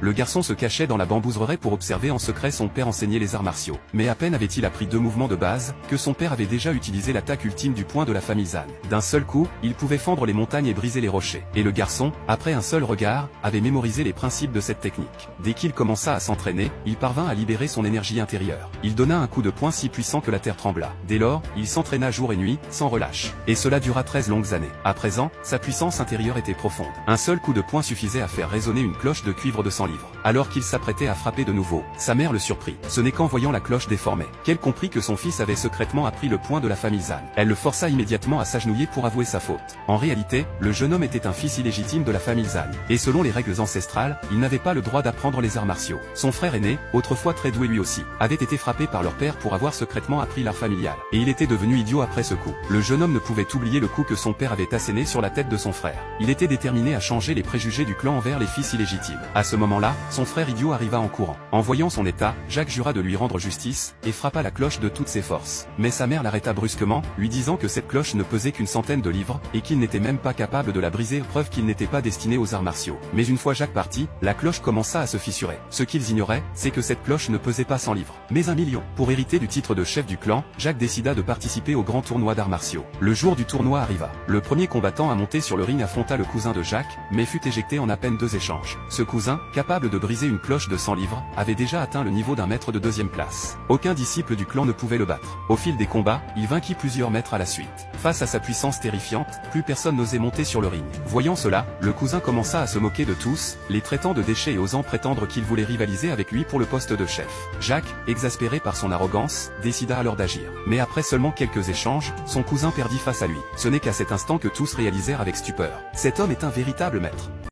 Le garçon se cachait dans la bambouserie pour observer en secret son père enseigner les arts martiaux. Mais à peine avait-il appris 2 mouvements de base, que son père avait déjà utilisé l'attaque ultime du poing de la famille Zan. D'un seul coup, il pouvait fendre les montagnes et briser les rochers. Et le garçon, après un seul regard, avait mémorisé les principes de cette technique. Dès qu'il commença à s'entraîner, il parvint à libérer son énergie intérieure. Il donna un coup de poing si puissant que la terre trembla. Dès lors, il s'entraîna jour et nuit, sans relâche. Et cela dura 13 longues années. À présent, sa puissance intérieure était profonde. Un seul coup de poing suffisait à faire résonner une cloche de cuivre de 100 livres. Alors qu'il s'apprêtait à frapper de nouveau, sa mère le surprit. Ce n'est qu'en voyant la cloche déformée qu'elle comprit que son fils avait secrètement appris le poing de la famille Zan. Elle le força immédiatement à s'agenouiller pour avouer sa faute. En réalité, le jeune homme était un fils illégitime de la famille Zan. Et selon les règles ancestrales, il n'avait pas le droit d'apprendre les arts martiaux. Son frère aîné, autrefois très doué lui aussi, avait été frappé par leur père pour avoir secrètement appris l'art familial. Et il était devenu idiot après ce coup. Le jeune homme ne pouvait oublier le coup que son père avait asséné sur la tête de son frère. Il était déterminé à changer les préjugés du clan envers les fils illégitimes. À ce moment-là, son frère idiot arriva en courant. En voyant son état, Jacques jura de lui rendre justice, et frappa la cloche de toutes ses forces. Mais sa mère l'arrêta brusquement, lui disant que cette cloche ne pesait qu'une centaine de livres, et qu'il n'était même pas capable de la briser, preuve qu'il n'était pas destiné aux arts martiaux. Mais une fois Jacques parti, la cloche commença à se fissurer. Ce qu'ils ignoraient, c'est que cette cloche ne pesait pas 100 livres, mais 1 million. Pour hériter du titre de chef du clan, Jacques décida de participer au grand tournoi d'arts martiaux. Le jour du tournoi arriva. Le premier combattant à monter sur le ring affronta le cousin de Jacques, mais fut éjecté en à peine 2 échanges. Ce cousin, capable de briser une cloche de 100 livres, avait déjà atteint le niveau d'un maître de 2e place. Aucun disciple du clan ne pouvait le battre. Au fil des combats, il vainquit plusieurs maîtres à la suite. Face à sa puissance terrifiante, plus personne n'osait monter sur le ring. Voyant cela, le cousin commença à se moquer de tous, les traitant de déchets et osant prétendre qu'il voulait rivaliser avec lui pour le poste de chef. Jacques, exaspéré par son arrogance, décida alors d'agir. Mais après seulement quelques échanges, son cousin perdit face à lui. Ce n'est qu'à cet instant que tous réalisèrent avec stupeur. Cet homme est un véritable maître.